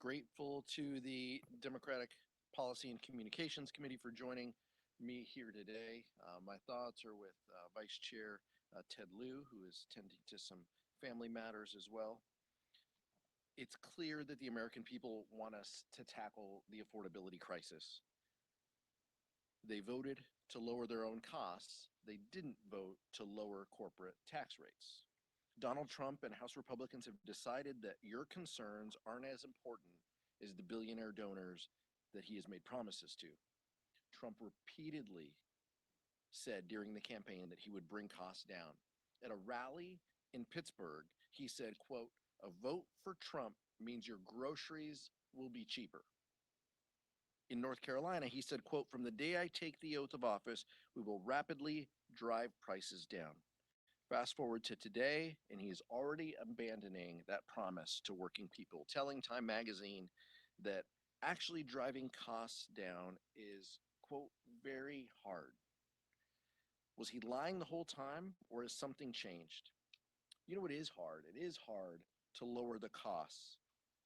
Grateful to the Democratic Policy and Communications Committee for joining me here today. My thoughts are with Vice Chair Ted Lieu, who is tending to some family matters as well. It's clear that the American people want us to tackle the affordability crisis. They voted to lower their own costs. They didn't vote to lower corporate tax rates. Donald Trump and House Republicans have decided that your concerns aren't as important as the billionaire donors that he has made promises to. Trump repeatedly said during the campaign that he would bring costs down. At a rally in Pittsburgh, he said, quote, "A vote for Trump means your groceries will be cheaper." In North Carolina, he said, quote, "From the day I take the oath of office, we will rapidly drive prices down." Fast forward to today, and he is already abandoning that promise to working people, telling Time magazine that actually driving costs down is, quote, "very hard." Was he lying the whole time, or has something changed? You know, it is hard. It is hard to lower the costs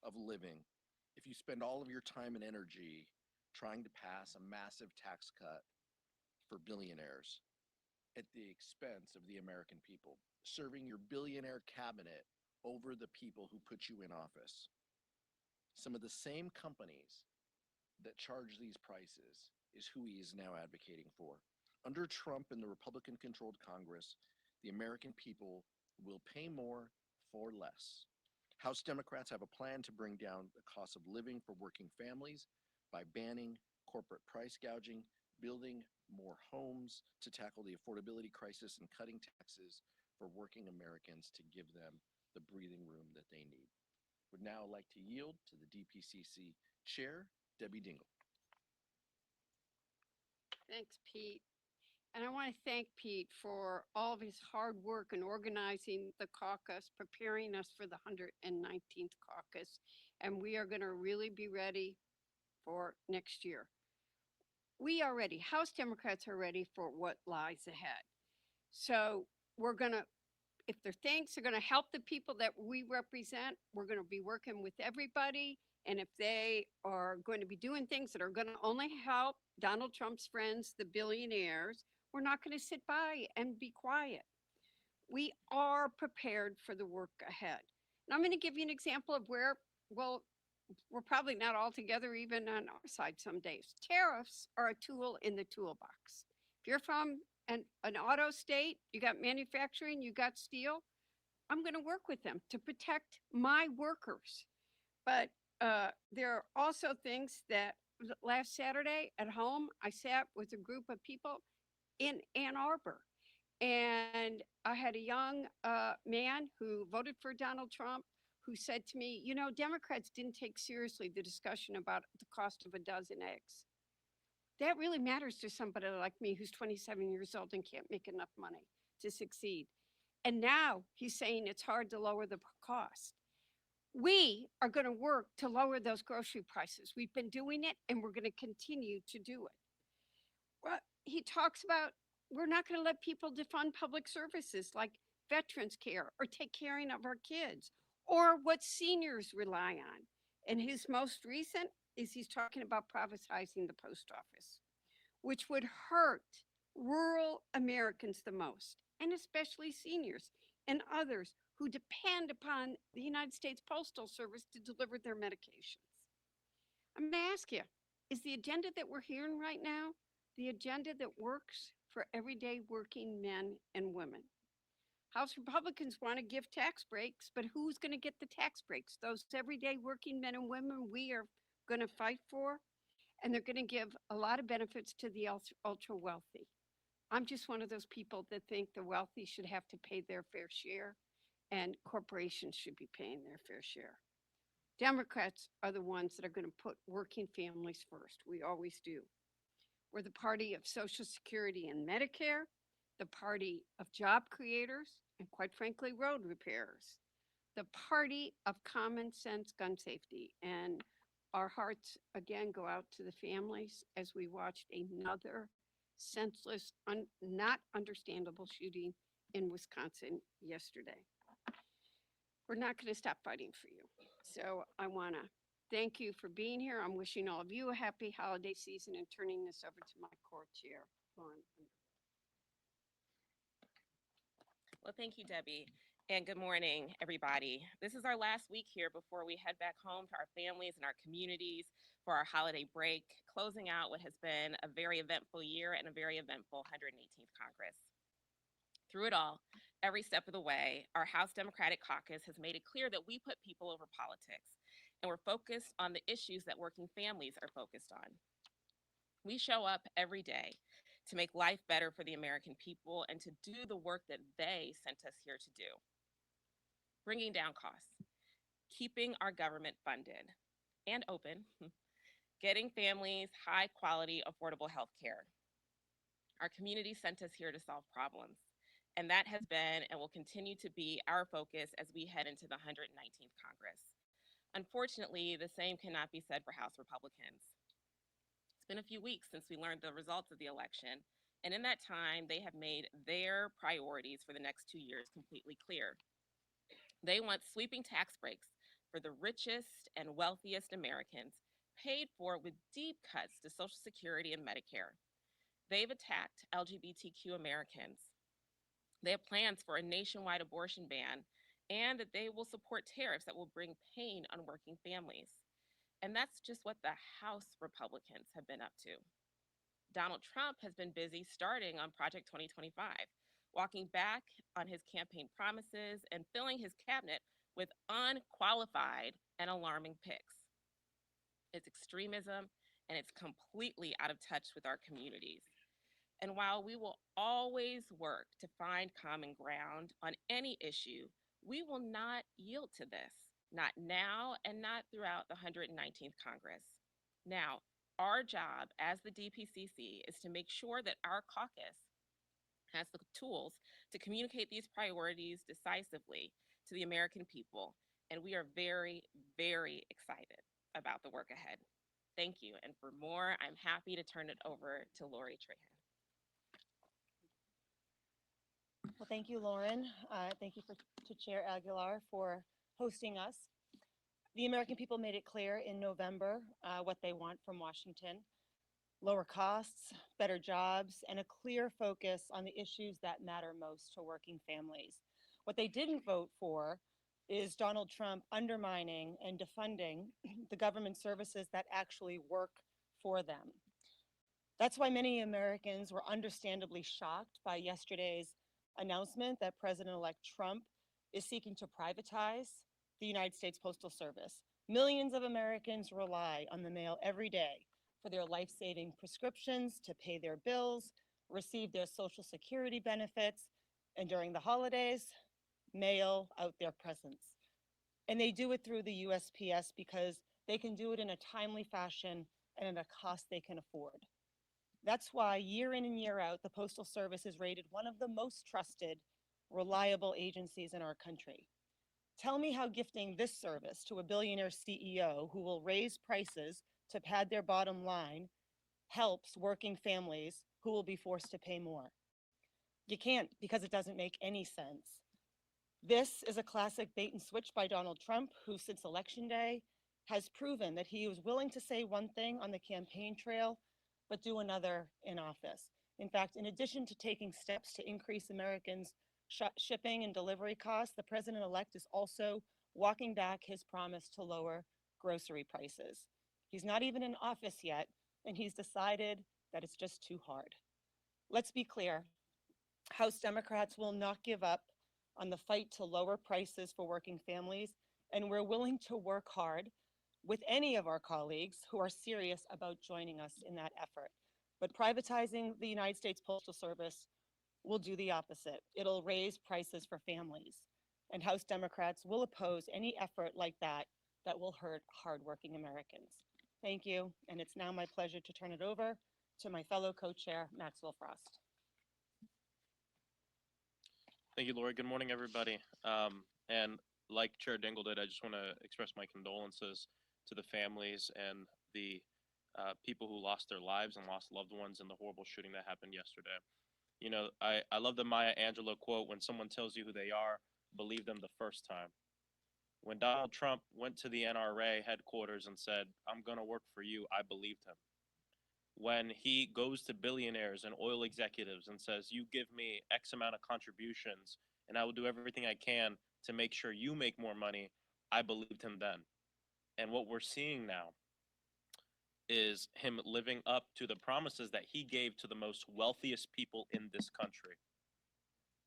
of living if you spend all of your time and energy trying to pass a massive tax cut for billionaires at the expense of the American people, serving your billionaire cabinet over the people who put you in office. Some of the same companies that charge these prices is who he is now advocating for. Under Trump and the Republican-controlled Congress, the American people will pay more for less. House Democrats have a plan to bring down the cost of living for working families by banning corporate price gouging, building more homes to tackle the affordability crisis, and cutting taxes for working Americans to give them the breathing room that they need. Would now like to yield to the DPCC Chair, Debbie Dingell. Thanks, Pete. And I want to thank Pete for all of his hard work in organizing the caucus, preparing us for the 119th caucus. And we are going to really be ready for next year. We are ready. House Democrats are ready for what lies ahead. So we're going to, if there are things that are going to help the people that we represent, we're going to be working with everybody. And if they are going to be doing things that are going to only help Donald Trump's friends, the billionaires, we're not going to sit by and be quiet. We are prepared for the work ahead. And I'm going to give you an example of where, well, we're probably not all together even on our side some days. Tariffs are a tool in the toolbox. If you're from an auto state, you got manufacturing, you got steel, I'm going to work with them to protect my workers. But there are also things that last Saturday at home, I sat with a group of people in Ann Arbor. And I had a young man who voted for Donald Trump who said to me, you know, Democrats didn't take seriously the discussion about the cost of a dozen eggs. That really matters to somebody like me who's 27 years old and can't make enough money to succeed. And now he's saying it's hard to lower the cost. We are going to work to lower those grocery prices. We've been doing it and we're going to continue to do it. Well, he talks about we're not going to let people defund public services like veterans care or take care of our kids or what seniors rely on. And his most recent is he's talking about privatizing the post office, which would hurt rural Americans the most, and especially seniors and others who depend upon the United States Postal Service to deliver their medications. I'm going to ask you, is the agenda that we're hearing right now the agenda that works for everyday working men and women? House Republicans want to give tax breaks, but who's going to get the tax breaks? Those everyday working men and women we are going to fight for, and they're going to give a lot of benefits to the ultra wealthy. I'm just one of those people that think the wealthy should have to pay their fair share and corporations should be paying their fair share. Democrats are the ones that are going to put working families first. We always do. We're the party of Social Security and Medicare, the party of job creators, and quite frankly, road repairers, the party of common sense gun safety. And our hearts again go out to the families as we watched another senseless, not understandable shooting in Wisconsin yesterday. We're not going to stop fighting for you. So I want to Thank you for being here. I'm wishing all of you a happy holiday season and turning this over to my co-chair, Lauren. Well, thank you, Debbie. And good morning, everybody. This is our last week here before we head back home to our families and our communities for our holiday break, closing out what has been a very eventful year and a very eventful 118th Congress. Through it all, every step of the way, our House Democratic Caucus has made it clear that we put people over politics, and we're focused on the issues that working families are focused on. We show up every day to make life better for the American people and to do the work that they sent us here to do. Bringing down costs, keeping our government funded and open, getting families high quality, affordable health care. Our community sent us here to solve problems, and that has been and will continue to be our focus as we head into the 119th Congress. Unfortunately, the same cannot be said for House Republicans. It's been a few weeks since we learned the results of the election, and in that time, they have made their priorities for the next 2 years completely clear. They want sweeping tax breaks for the richest and wealthiest Americans, paid for with deep cuts to Social Security and Medicare. They've attacked LGBTQ Americans. They have plans for a nationwide abortion ban and that they will support tariffs that will bring pain on working families. And that's just what the House Republicans have been up to. Donald Trump has been busy starting on Project 2025, walking back on his campaign promises and filling his cabinet with unqualified and alarming picks. It's extremism and it's completely out of touch with our communities. And while we will always work to find common ground on any issue, we will not yield to this, not now and not throughout the 119th Congress. Now, our job as the DPCC is to make sure that our caucus has the tools to communicate these priorities decisively to the American people, and we are very, very excited about the work ahead. Thank you, and for more, I'm happy to turn it over to Lori Trahan. Well, thank you, Lauren. Thank you to Chair Aguilar for hosting us. The American people made it clear in November what they want from Washington: lower costs, better jobs, and a clear focus on the issues that matter most to working families. What they didn't vote for is Donald Trump undermining and defunding the government services that actually work for them. That's why many Americans were understandably shocked by yesterday's announcement that President-elect Trump is seeking to privatize the United States Postal Service. Millions of Americans rely on the mail every day for their life-saving prescriptions, to pay their bills, receive their Social Security benefits, and during the holidays, mail out their presents. And they do it through the USPS because they can do it in a timely fashion and at a cost they can afford. That's why year in and year out, the Postal Service is rated one of the most trusted, reliable agencies in our country. Tell me how gifting this service to a billionaire CEO who will raise prices to pad their bottom line helps working families who will be forced to pay more. You can't, because it doesn't make any sense. This is a classic bait and switch by Donald Trump, who since Election Day has proven that he was willing to say one thing on the campaign trail, but do another in office. In fact, in addition to taking steps to increase Americans' shipping and delivery costs, the president-elect is also walking back his promise to lower grocery prices. He's not even in office yet, and he's decided that it's just too hard. Let's be clear, House Democrats will not give up on the fight to lower prices for working families, and we're willing to work hard with any of our colleagues who are serious about joining us in that effort. But privatizing the United States Postal Service will do the opposite. It'll raise prices for families, and House Democrats will oppose any effort like that that will hurt hardworking Americans. Thank you, and it's now my pleasure to turn it over to my fellow co-chair, Maxwell Frost. Thank you, Lori. Good morning, everybody. And like Chair Dingell did, I just want to express my condolences to the families and the people who lost their lives and lost loved ones in the horrible shooting that happened yesterday. You know, I love the Maya Angelou quote: when someone tells you who they are, believe them the first time. When Donald Trump went to the NRA headquarters and said, "I'm going to work for you," I believed him. When he goes to billionaires and oil executives and says, "You give me X amount of contributions and I will do everything I can to make sure you make more money," I believed him then. And what we're seeing now is him living up to the promises that he gave to the most wealthiest people in this country,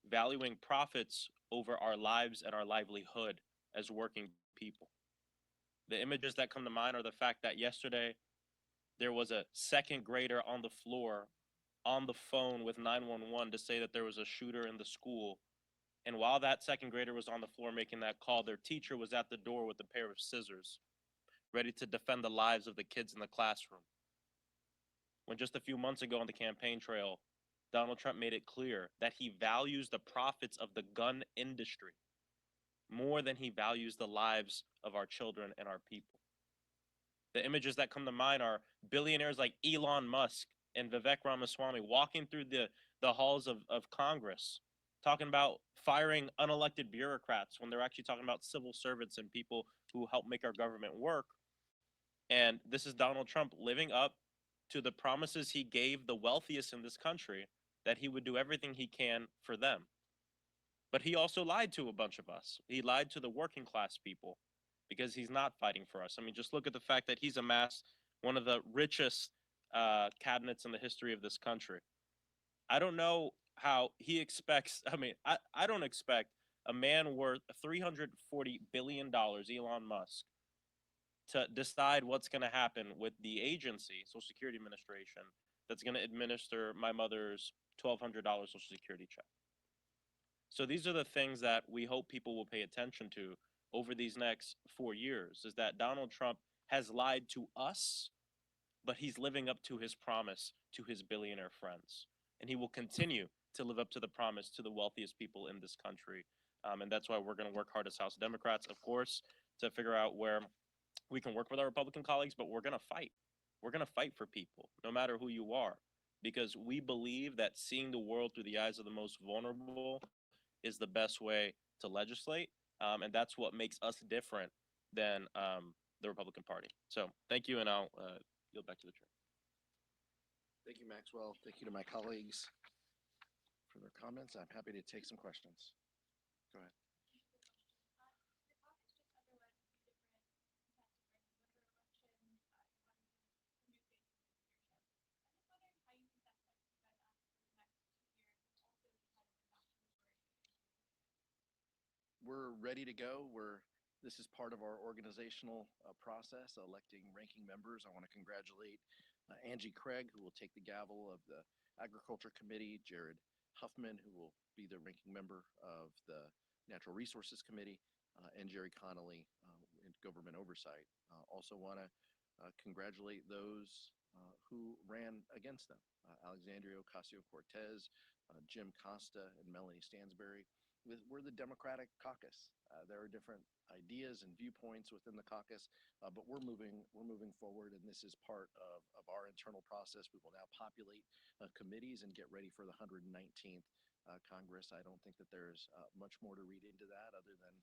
valuing profits over our lives and our livelihood as working people. The images that come to mind are the fact that yesterday there was a second grader on the floor on the phone with 911 to say that there was a shooter in the school. And while that second grader was on the floor making that call, their teacher was at the door with a pair of scissors, ready to defend the lives of the kids in the classroom. When just a few months ago on the campaign trail, Donald Trump made it clear that he values the profits of the gun industry more than he values the lives of our children and our people. The images that come to mind are billionaires like Elon Musk and Vivek Ramaswamy walking through the halls of Congress, talking about firing unelected bureaucrats when they're actually talking about civil servants and people who help make our government work. And this is Donald Trump living up to the promises he gave the wealthiest in this country, that he would do everything he can for them. But he also lied to a bunch of us. He lied to the working class people because he's not fighting for us. I mean, just look at the fact that he's amassed one of the richest cabinets in the history of this country. I don't know how he expects, I don't expect a man worth $340 billion, Elon Musk, to decide what's going to happen with the agency, Social Security Administration, that's going to administer my mother's $1,200 Social Security check. So these are the things that we hope people will pay attention to over these next 4 years, is that Donald Trump has lied to us, but he's living up to his promise to his billionaire friends. And he will continue to live up to the promise to the wealthiest people in this country. And that's why we're going to work hard as House Democrats, of course, to figure out where we can work with our Republican colleagues, but we're going to fight. We're going to fight for people, no matter who you are, because we believe that seeing the world through the eyes of the most vulnerable is the best way to legislate. And that's what makes us different than the Republican Party. So thank you, and I'll yield back to the chair. Thank you, Maxwell. Thank you to my colleagues for their comments. I'm happy to take some questions. Go ahead. We're ready to go. This is part of our organizational process, electing ranking members. I want to congratulate Angie Craig, who will take the gavel of the Agriculture Committee, Jared Huffman, who will be the ranking member of the Natural Resources Committee, and Jerry Connolly in Government Oversight. Also want to congratulate those who ran against them, Alexandria Ocasio-Cortez, Jim Costa, and Melanie Stansbury. We're the Democratic caucus. There are different ideas and viewpoints within the caucus, but we're moving forward, and this is part of our internal process. We will now populate committees and get ready for the 119th Congress. I don't think that there's much more to read into that other than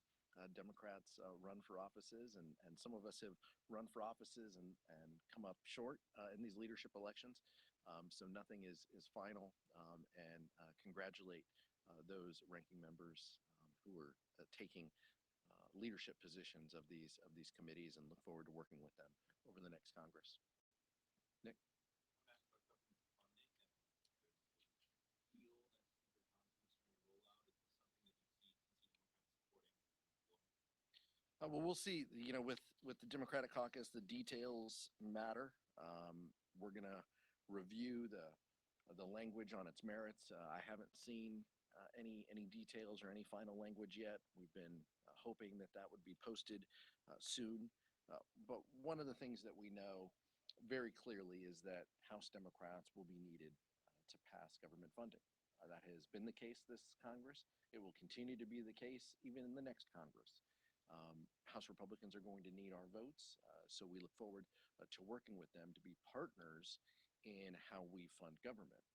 Democrats run for offices, and some of us have run for offices and come up short in these leadership elections. So nothing is final, and congratulate those ranking members who are taking leadership positions of these committees, and look forward to working with them over the next Congress. Nick? Well, we'll see. You know, with the Democratic caucus, the details matter. We're gonna review the language on its merits. I haven't seen any details or any final language yet. We've been hoping that would be posted soon. But one of the things that we know very clearly is that House Democrats will be needed to pass government funding. That has been the case this Congress. It will continue to be the case even in the next Congress. House Republicans are going to need our votes, so we look forward to working with them to be partners in how we fund government.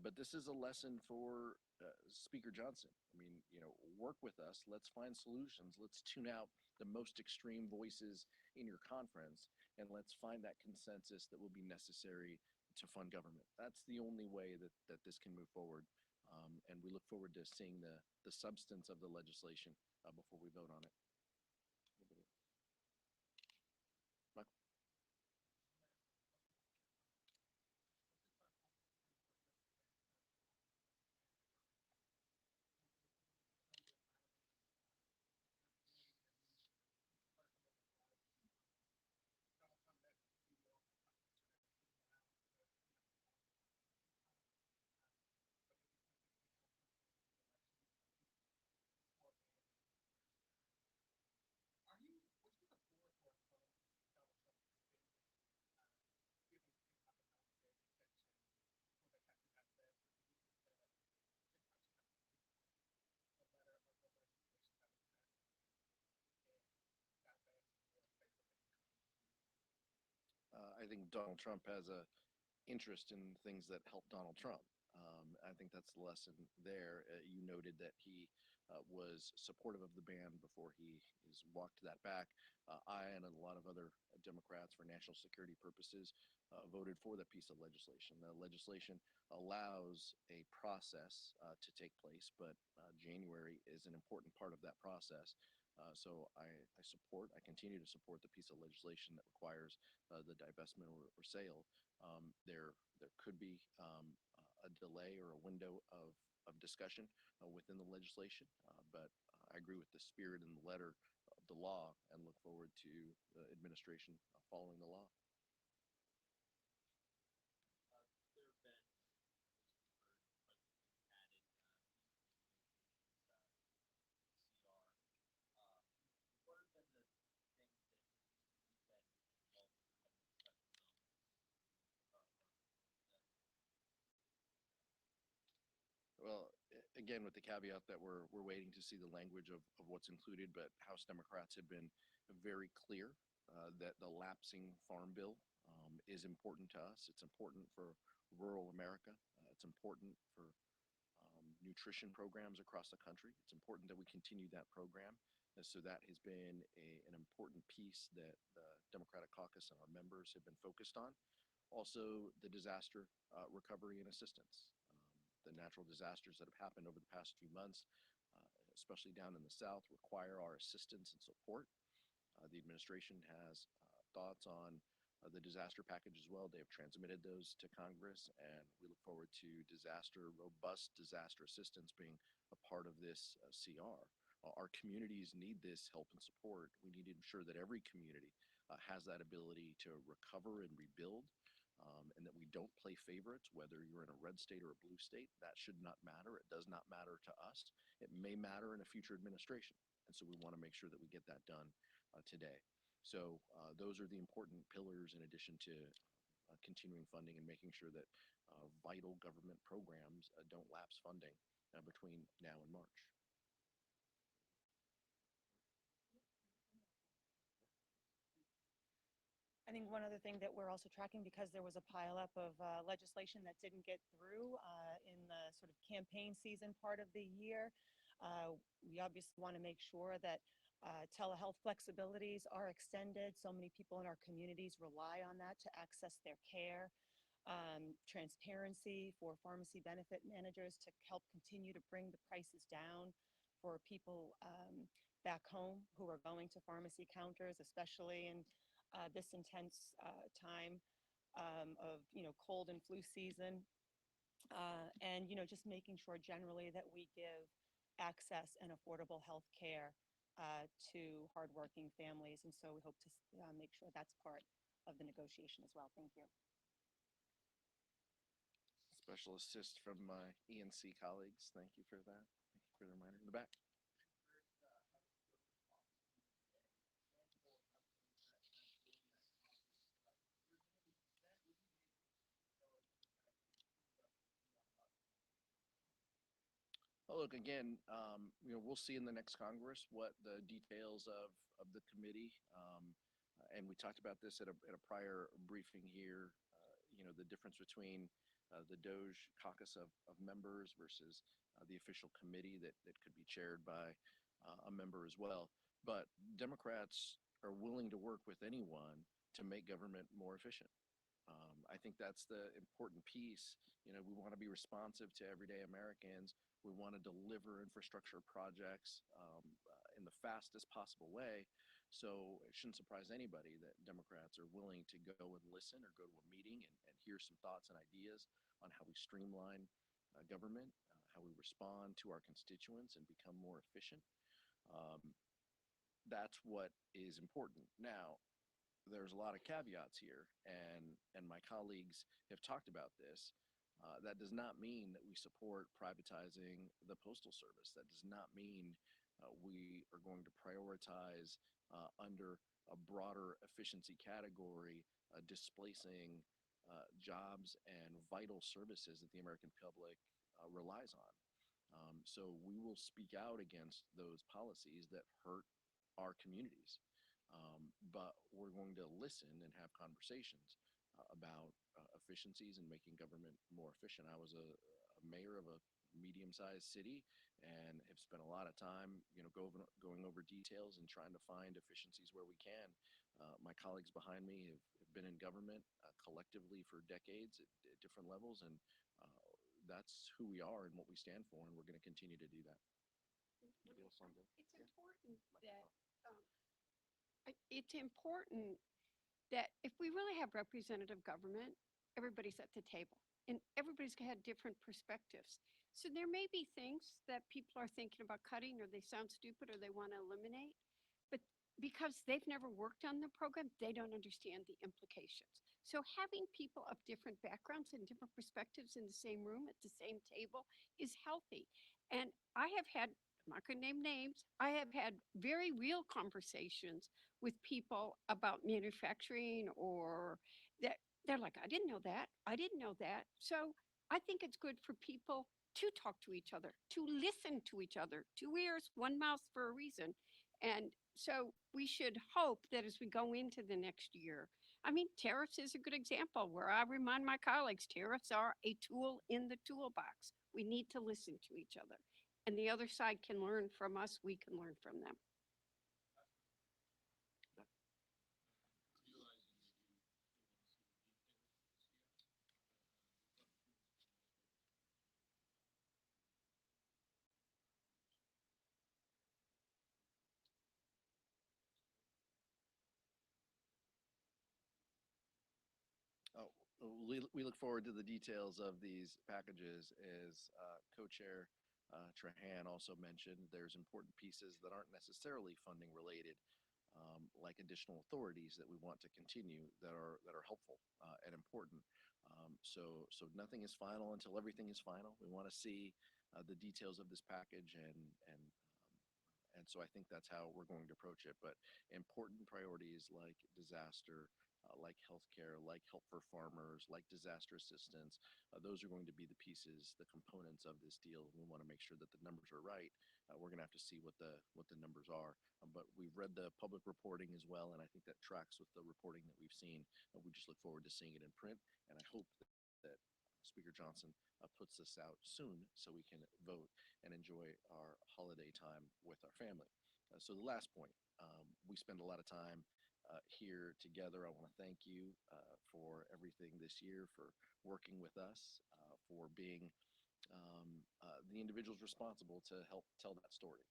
But this is a lesson for Speaker Johnson. I mean, work with us. Let's find solutions. Let's tune out the most extreme voices in your conference, and let's find that consensus that will be necessary to fund government. That's the only way that this can move forward. And we look forward to seeing the substance of the legislation before we vote on it. Michael? I think Donald Trump has a interest in things that help Donald Trump. I think that's the lesson there. You noted that he was supportive of the ban before he is walked that back. I and a lot of other Democrats, for national security purposes, voted for that piece of legislation. The legislation allows a process to take place, but January is an important part of that process. So I continue to support the piece of legislation that requires the divestment or sale. There could be a delay or a window of discussion within the legislation, but I agree with the spirit and the letter of the law and look forward to the administration following the law. Well, again, with the caveat that we're waiting to see the language of what's included, but House Democrats have been very clear that the lapsing farm bill is important to us. It's important for rural America. It's important for nutrition programs across the country. It's important that we continue that program. So that has been an important piece that the Democratic caucus and our members have been focused on. Also, the disaster recovery and assistance. The natural disasters that have happened over the past few months, especially down in the South, require our assistance and support. The administration has thoughts on the disaster package as well. They have transmitted those to Congress, and we look forward to robust disaster assistance being a part of this CR. Our communities need this help and support. We need to ensure that every community has that ability to recover and rebuild. And that we don't play favorites, whether you're in a red state or a blue state. That should not matter. It does not matter to us. It may matter in a future administration. And so we want to make sure that we get that done today. So those are the important pillars in addition to continuing funding and making sure that vital government programs don't lapse funding between now and March. I think one other thing that we're also tracking, because there was a pileup of legislation that didn't get through in the sort of campaign season part of the year, we obviously want to make sure that telehealth flexibilities are extended. So many people in our communities rely on that to access their care. Transparency for pharmacy benefit managers to help continue to bring the prices down for people back home who are going to pharmacy counters, especially in this intense time of cold and flu season, and just making sure generally that we give access and affordable health care to hardworking families. And so we hope to make sure that's part of the negotiation as well. Thank you. Special assist from my ENC colleagues. Thank you for that. Thank you for the reminder in the back. Oh, look, again, we'll see in the next Congress what the details of the committee, and we talked about this at a prior briefing here, the difference between the Doge caucus of members versus the official committee that could be chaired by a member as well. But Democrats are willing to work with anyone to make government more efficient. I think that's the important piece. You know, we want to be responsive to everyday Americans. We want to deliver infrastructure projects in the fastest possible way. So it shouldn't surprise anybody that Democrats are willing to go and listen or go to a meeting and hear some thoughts and ideas on how we streamline government, how we respond to our constituents and become more efficient. Um, that's what is important. Now, there's a lot of caveats here, and my colleagues have talked about this. That does not mean that we support privatizing the Postal Service. That does not mean we are going to prioritize under a broader efficiency category, displacing jobs and vital services that the American public relies on. So we will speak out against those policies that hurt our communities. But we're going to listen and have conversations about efficiencies and making government more efficient. I was a mayor of a medium-sized city and have spent a lot of time, going over details and trying to find efficiencies where we can. My colleagues behind me have been in government collectively for decades at different levels, and that's who we are and what we stand for, and we're going to continue to do that. Anybody else on the- It's important that it's important that if we really have representative government, everybody's at the table and everybody's had different perspectives. So there may be things that people are thinking about cutting, or they sound stupid, or they want to eliminate, but because they've never worked on the program, they don't understand the implications. So having people of different backgrounds and different perspectives in the same room at the same table is healthy. And I have had, I'm not going to name names, I have had very real conversations with people about manufacturing, or that they're like, I didn't know that. I didn't know that. So I think it's good for people to talk to each other, to listen to each other. 2 ears, 1 mouth for a reason. And so we should hope that as we go into the next year, I mean, tariffs is a good example where I remind my colleagues, tariffs are a tool in the toolbox. We need to listen to each other. And the other side can learn from us, we can learn from them. Oh, we look forward to the details of these packages. As co-chair Trahan also mentioned, there's important pieces that aren't necessarily funding related, like additional authorities that we want to continue that are helpful and important. So nothing is final until everything is final. We want to see the details of this package, and so I think that's how we're going to approach it. But important priorities like disaster, like healthcare, like help for farmers, like disaster assistance, those are going to be the pieces, the components of this deal. We want to make sure that the numbers are right. We're going to have to see what the numbers are. But we've read the public reporting as well, and I think that tracks with the reporting that we've seen. We just look forward to seeing it in print, and I hope that Speaker Johnson puts this out soon so we can vote and enjoy our holiday time with our family. So the last point, we spend a lot of time here together. I want to thank you for everything this year, for working with us, for being the individuals responsible to help tell that story.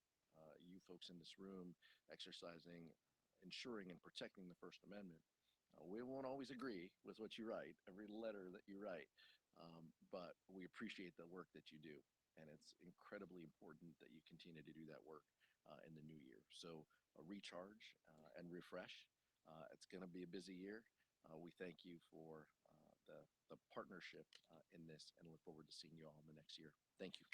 You folks in this room exercising, ensuring and protecting the First Amendment. We won't always agree with what you write, every letter that you write, but we appreciate the work that you do. And it's incredibly important that you continue to do that work in the new year. So recharge and refresh. It's going to be a busy year. We thank you for the partnership in this, and look forward to seeing you all in the next year. Thank you.